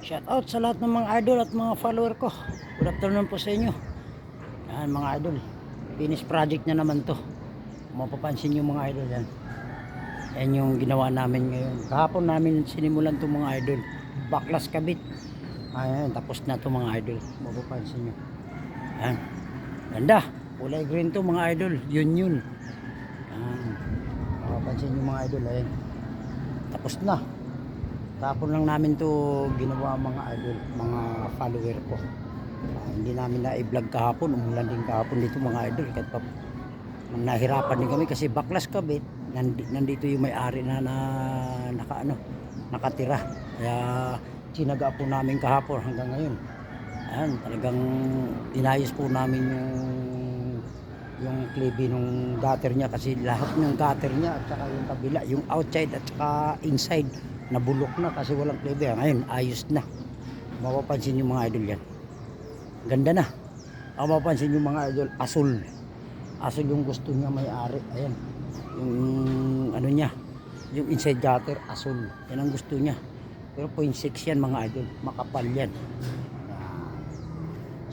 Shout out sa lahat ng mga idol at mga follower ko. Good afternoon po sa inyo. Yan mga idol. Finish project na naman to. Mapapansin nyo mga idol yan. Yan yung ginawa namin ngayon. Kahapon namin sinimulan to mga idol. Baklas kabit. Ayan, tapos na to mga idol. Mapapansin nyo. Yan. Ganda. Kulay green to mga idol. Yun. Yan. Mapapansin nyo mga idol. Ayan. Tapos na. Tapon lang namin to ginawa mga idol, mga follower ko. Hindi namin na i-vlog kahapon, umulan din kahapon dito mga idol. Kahit pa nahirapan din kami kasi baklas kabit. Nandito yung may-ari na, nakatira. Kaya sinaga po namin kahapon hanggang ngayon. Ayan, talagang inayos po namin yung klibi ng gutter niya kasi lahat ng gutter niya at saka yung kabila, yung outside at saka inside nabulok na kasi walang klebe. Ngayon ayos na, mapapansin yung mga idol yan, ganda na. Mapapansin yung mga idol, asul yung gusto niya may-ari. Ayan yung ano niya, yung inside gutter asul, yan ang gusto niya. Pero 0.6 yan mga idol, makapal yan.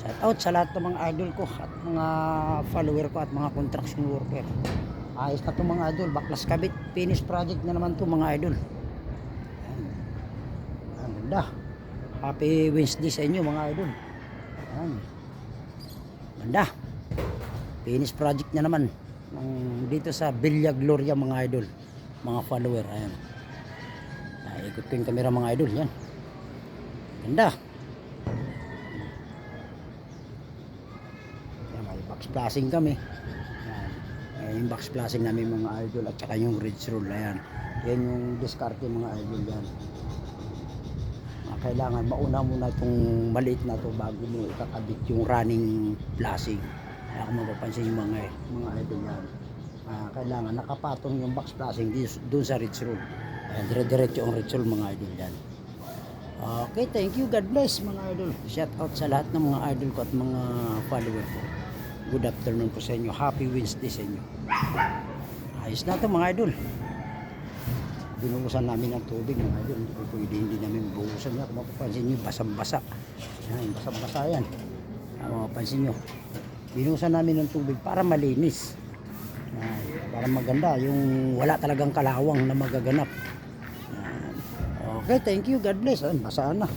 Shout out sa lahat ng mga idol ko at mga follower ko at mga construction worker. Ayos na to mga idol, baklas kabit, finish project na naman to mga idol. Ganda. Happy Wednesday sa inyo mga idol. Ayan. Ganda. Finish project na naman dito sa Villa Gloria mga idol, mga follower. Ayan. Ikot ko yung camera mga idol. Yan. Ganda. Ayan, may box flashing kami. Ayan. Yung box flashing namin mga idol at saka yung ridge roll. Ayan. Yan yung discard mga idol yan. Kailangan mauna muna itong maliit na to bago mo ikakabit yung running flashing. Kaya kung mapapansin yung mga idol yan, kailangan nakapatong yung box flashing doon sa ridge roll. Ayan, dire-diretso yung ridge roll mga idol yan. Okay, thank you, God bless mga idol. Shout out sa lahat ng mga idol ko at mga follower ko. Good afternoon po sa inyo, happy Wednesday sa inyo. Ayos na to mga idol. Binuhusan namin ng tubig mga idol, hindi namin buhusan niya. Kung mapapansin nyo, basang-basa. Yan, basang-basa yan. Kung mapapansin nyo, binuhusan namin ng tubig para malinis. Yan, para maganda, yung wala talagang kalawang na magaganap. Yan. Okay, thank you, God bless. Ayan, basa na.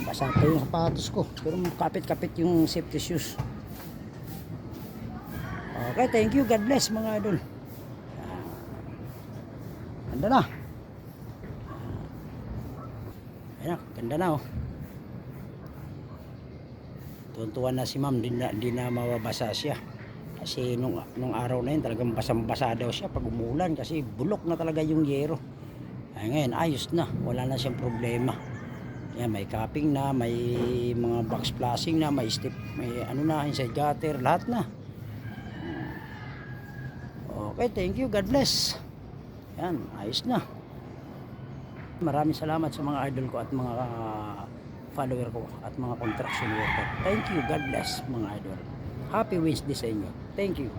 Basa pa yung sapatos ko, pero kapit-kapit yung safety shoes. Okay, thank you, God bless mga idol. Ganda na. Ayan, ganda na oh. Tuwan-tuwan na si ma'am, di na mababasa siya. Kasi nung araw na yun talagang basang-basa daw siya pag umulan kasi bulok na talaga yung yero. Ay ngayon ayos na, wala na siyang problema. Ayan, may capping na, may mga box flashing na, may step, may ano na, inside gutter, lahat na. Okay, thank you, God bless. Ayan, ayos na. Maraming salamat sa mga idol ko at mga follower ko at mga construction worker. Thank you, God bless mga idol. Happy Wednesday sa inyo. Thank you.